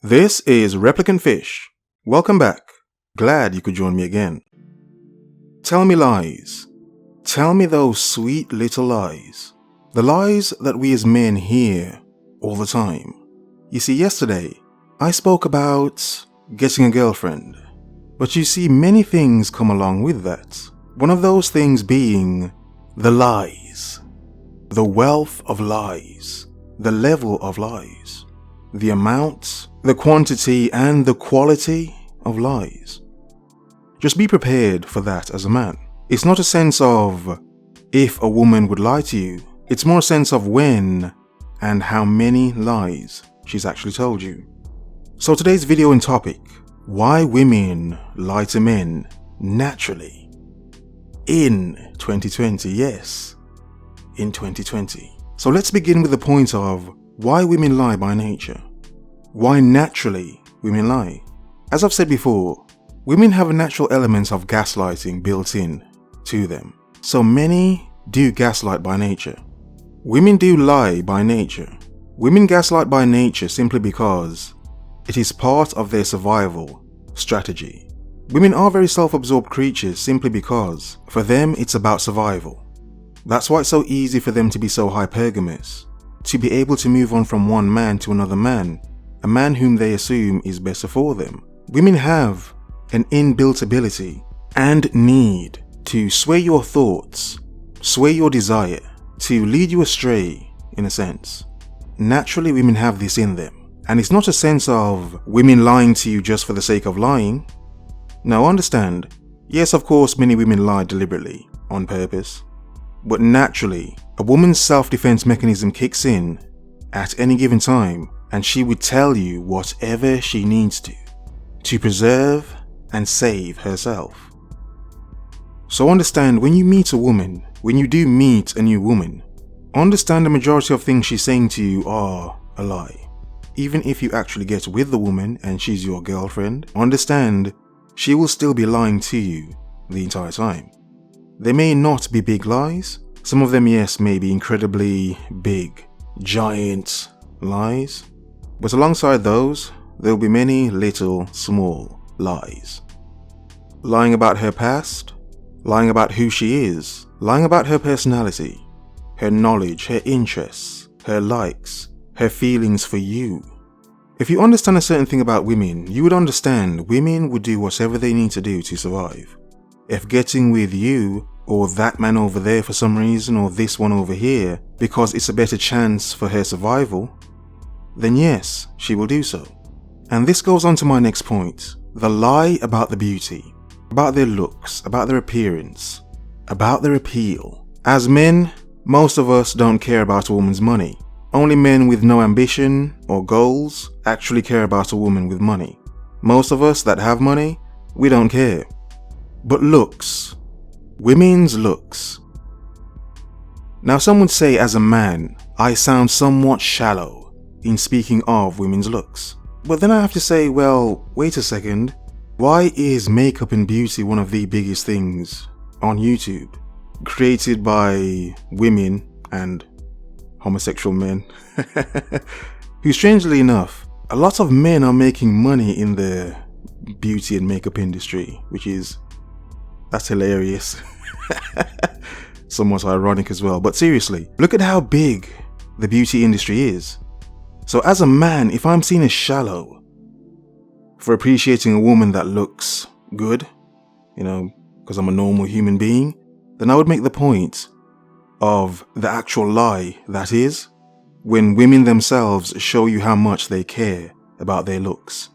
This is Replicant Fish. Welcome back. Glad you could join me again. Tell me lies. Tell me those sweet little lies. The lies that we as men hear all the time. You see, yesterday, I spoke about getting a girlfriend. But you see, many things come along with that. One of those things being the lies. The wealth of lies. The level of lies. The amount, the quantity, and the quality of lies. Just be prepared for that as a man. It's not a sense of if a woman would lie to you. It's more a sense of when and how many lies she's actually told you. So today's video and topic, why women lie to men naturally in 2020. Yes, in 2020. So let's begin with the point of why women lie by nature. Why naturally women lie. As I've said before, women have a natural element of gaslighting built in to them. So many do gaslight by nature. Women do lie by nature. Women gaslight by nature simply because it is part of their survival strategy. Women are very self-absorbed creatures simply because for them it's about survival. That's why it's so easy for them to be so hypergamous, to be able to move on from one man to another man, a man whom they assume is better for them. Women have an inbuilt ability and need to sway your thoughts, sway your desire, to lead you astray in a sense. Naturally, women have this in them. And it's not a sense of women lying to you just for the sake of lying. Now understand, yes, of course, many women lie deliberately, on purpose. But naturally, a woman's self-defense mechanism kicks in at any given time, and she would tell you whatever she needs to preserve and save herself. So understand, when you meet a woman, when you do meet a new woman, understand the majority of things she's saying to you are a lie. Even if you actually get with the woman and she's your girlfriend, understand she will still be lying to you the entire time. They may not be big lies. Some of them, yes, may be incredibly big, giant lies. But alongside those, there will be many little, small lies. Lying about her past, lying about who she is, lying about her personality, her knowledge, her interests, her likes, her feelings for you. If you understand a certain thing about women, you would understand women would do whatever they need to do to survive. If getting with you, or that man over there for some reason, or this one over here, because it's a better chance for her survival, then yes, she will do so. And this goes on to my next point, the lie about the beauty, about their looks, about their appearance, about their appeal. As men, most of us don't care about a woman's money. Only men with no ambition or goals actually care about a woman with money. Most of us that have money, we don't care. But looks, women's looks. Now some would say as a man, I sound somewhat shallow in speaking of women's looks. But then I have to say, well, wait a second. Why is makeup and beauty one of the biggest things on YouTube? Created by women and homosexual men. Who, strangely enough, a lot of men are making money in the beauty and makeup industry, that's hilarious. Somewhat ironic as well. But seriously, look at how big the beauty industry is. So as a man, if I'm seen as shallow for appreciating a woman that looks good, because I'm a normal human being, then I would make the point of the actual lie that is, when women themselves show you how much they care about their looks.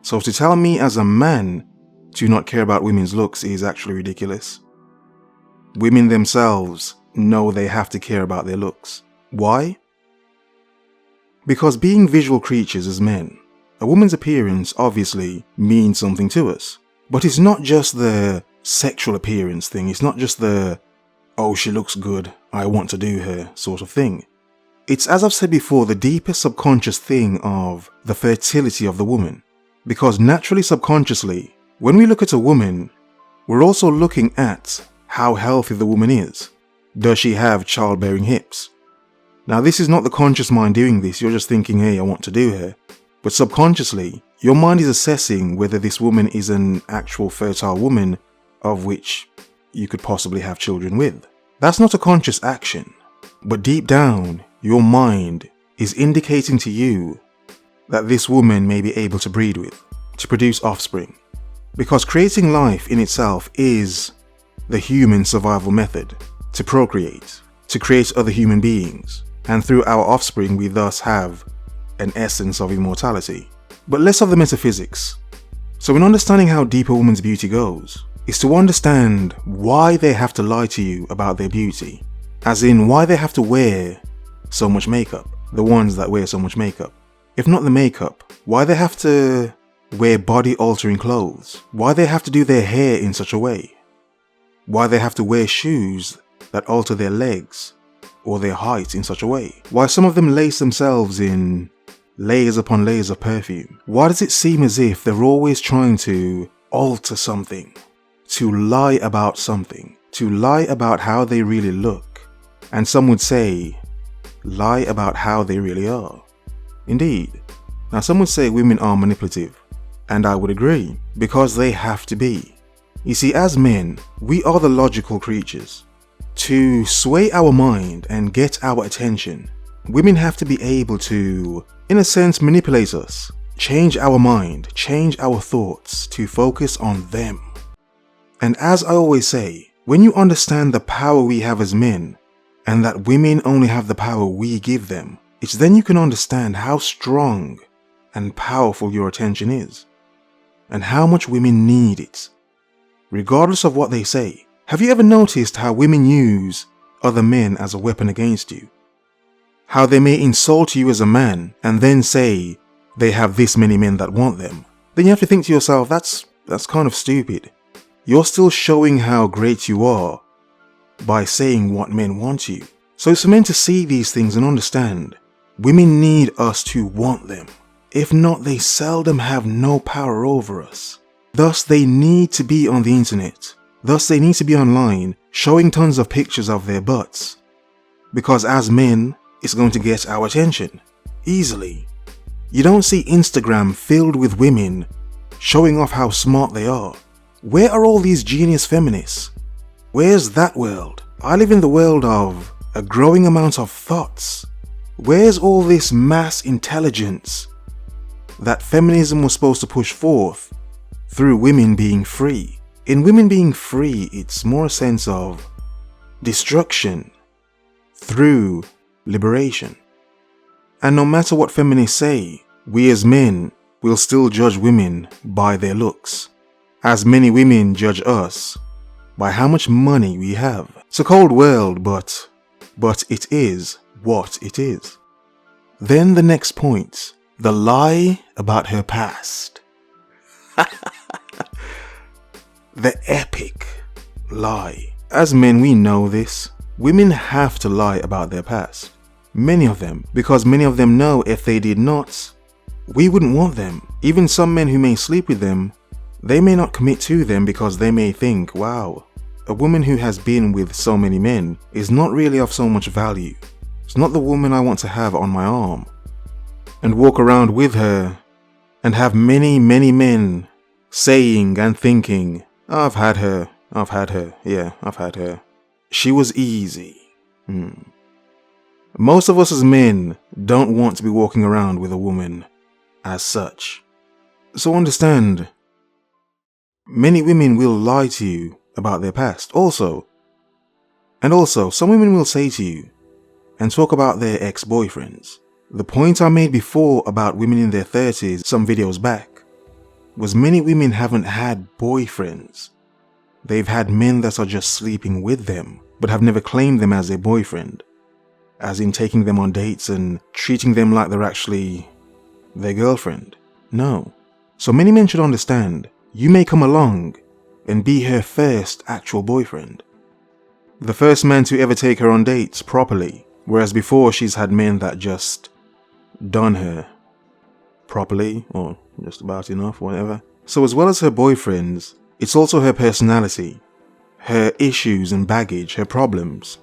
So to tell me as a man to not care about women's looks is actually ridiculous. Women themselves know they have to care about their looks. Why? Because being visual creatures as men, a woman's appearance obviously means something to us. But it's not just the sexual appearance thing. It's not just the, oh, she looks good, I want to do her sort of thing. It's, as I've said before, the deepest subconscious thing of the fertility of the woman. Because naturally, subconsciously, when we look at a woman, we're also looking at how healthy the woman is. Does she have childbearing hips? Now, this is not the conscious mind doing this. You're just thinking, hey, I want to do her. But subconsciously, your mind is assessing whether this woman is an actual fertile woman of which you could possibly have children with. That's not a conscious action, but deep down, your mind is indicating to you that this woman may be able to breed with, to produce offspring. Because creating life in itself is the human survival method, to procreate, to create other human beings, and through our offspring we thus have an essence of immortality. But less of the metaphysics. So in understanding how deep a woman's beauty goes, is to understand why they have to lie to you about their beauty. As in, why they have to wear so much makeup, the ones that wear so much makeup. If not the makeup, why they have to wear body-altering clothes, why they have to do their hair in such a way, why they have to wear shoes that alter their legs or their height in such a way, why some of them lace themselves in layers upon layers of perfume. Why does it seem as if they're always trying to alter something, to lie about something, to lie about how they really look, and some would say, lie about how they really are? Indeed. Now some would say women are manipulative, and I would agree, because they have to be. You see, as men, we are the logical creatures. To sway our mind and get our attention, women have to be able to, in a sense, manipulate us, change our mind, change our thoughts to focus on them. And as I always say, when you understand the power we have as men, and that women only have the power we give them, it's then you can understand how strong and powerful your attention is, and how much women need it. Regardless of what they say, have you ever noticed how women use other men as a weapon against you? How they may insult you as a man and then say they have this many men that want them. Then you have to think to yourself, that's kind of stupid. You're still showing how great you are by saying what men want you. So it's for men to see these things and understand women need us to want them. If not, they seldom have no power over us. Thus, they need to be on the internet. Thus, they need to be online showing tons of pictures of their butts. Because as men, it's going to get our attention easily. You don't see Instagram filled with women showing off how smart they are. Where are all these genius feminists? Where's that world? I live in the world of a growing amount of thoughts. Where's all this mass intelligence that feminism was supposed to push forth through women being free? In women being free, it's more a sense of destruction through liberation. And no matter what feminists say, we as men will still judge women by their looks, as many women judge us by how much money we have. It's a cold world, but it is what it is. Then the next point, the lie about her past. The epic lie. As men, we know this. Women have to lie about their past. Many of them, because many of them know if they did not, we wouldn't want them. Even some men who may sleep with them, they may not commit to them because they may think, wow, a woman who has been with so many men is not really of so much value. It's not the woman I want to have on my arm and walk around with her and have many, many men saying and thinking, I've had her, yeah, I've had her. She was easy. Most of us as men don't want to be walking around with a woman as such. So understand, many women will lie to you about their past. Also, some women will say to you and talk about their ex-boyfriends. The point I made before about women in their 30s, some videos back, was many women haven't had boyfriends. They've had men that are just sleeping with them, but have never claimed them as their boyfriend. As in taking them on dates and treating them like they're actually their girlfriend. No. So many men should understand, you may come along and be her first actual boyfriend. The first man to ever take her on dates properly, whereas before she's had men that just done her properly, or just about enough, whatever. So as well as her boyfriends, it's also her personality, her issues and baggage, her problems.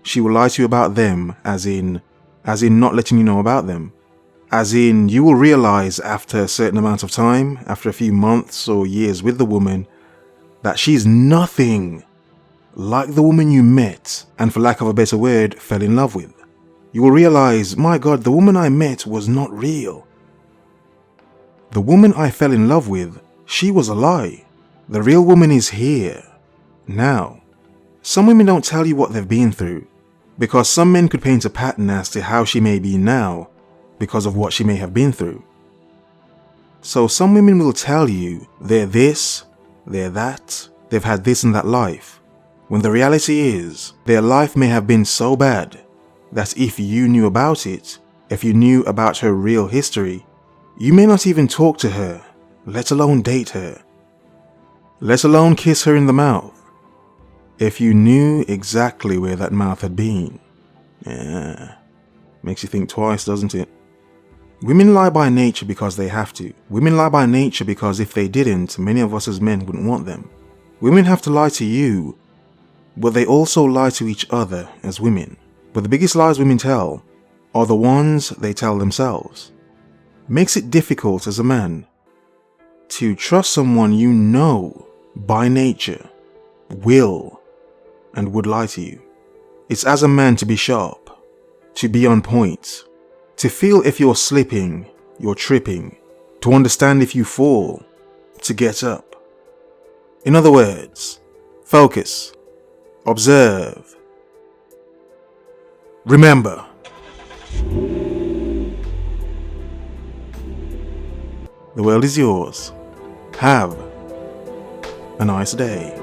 She will lie to you about them as in not letting you know about them. As in, you will realize after a certain amount of time, after a few months or years with the woman, that she's nothing like the woman you met and, for lack of a better word, fell in love with. You will realize, my God, the woman I met was not real. The woman I fell in love with, she was a lie. The real woman is here, now. Some women don't tell you what they've been through, because some men could paint a pattern as to how she may be now because of what she may have been through. So some women will tell you they're this, they're that, they've had this and that life, when the reality is their life may have been so bad that if you knew about it, if you knew about her real history, you may not even talk to her, let alone date her, let alone kiss her in the mouth, if you knew exactly where that mouth had been. Yeah, makes you think twice, doesn't it? Women lie by nature because they have to. Women lie by nature because if they didn't, many of us as men wouldn't want them. Women have to lie to you, but they also lie to each other as women. But the biggest lies women tell are the ones they tell themselves. Makes it difficult as a man to trust someone you know by nature will and would lie to you. It's as a man to be sharp, to be on point, to feel if you're slipping, you're tripping, to understand if you fall, to get up. In other words, focus, observe, remember. The world is yours. Have a nice day.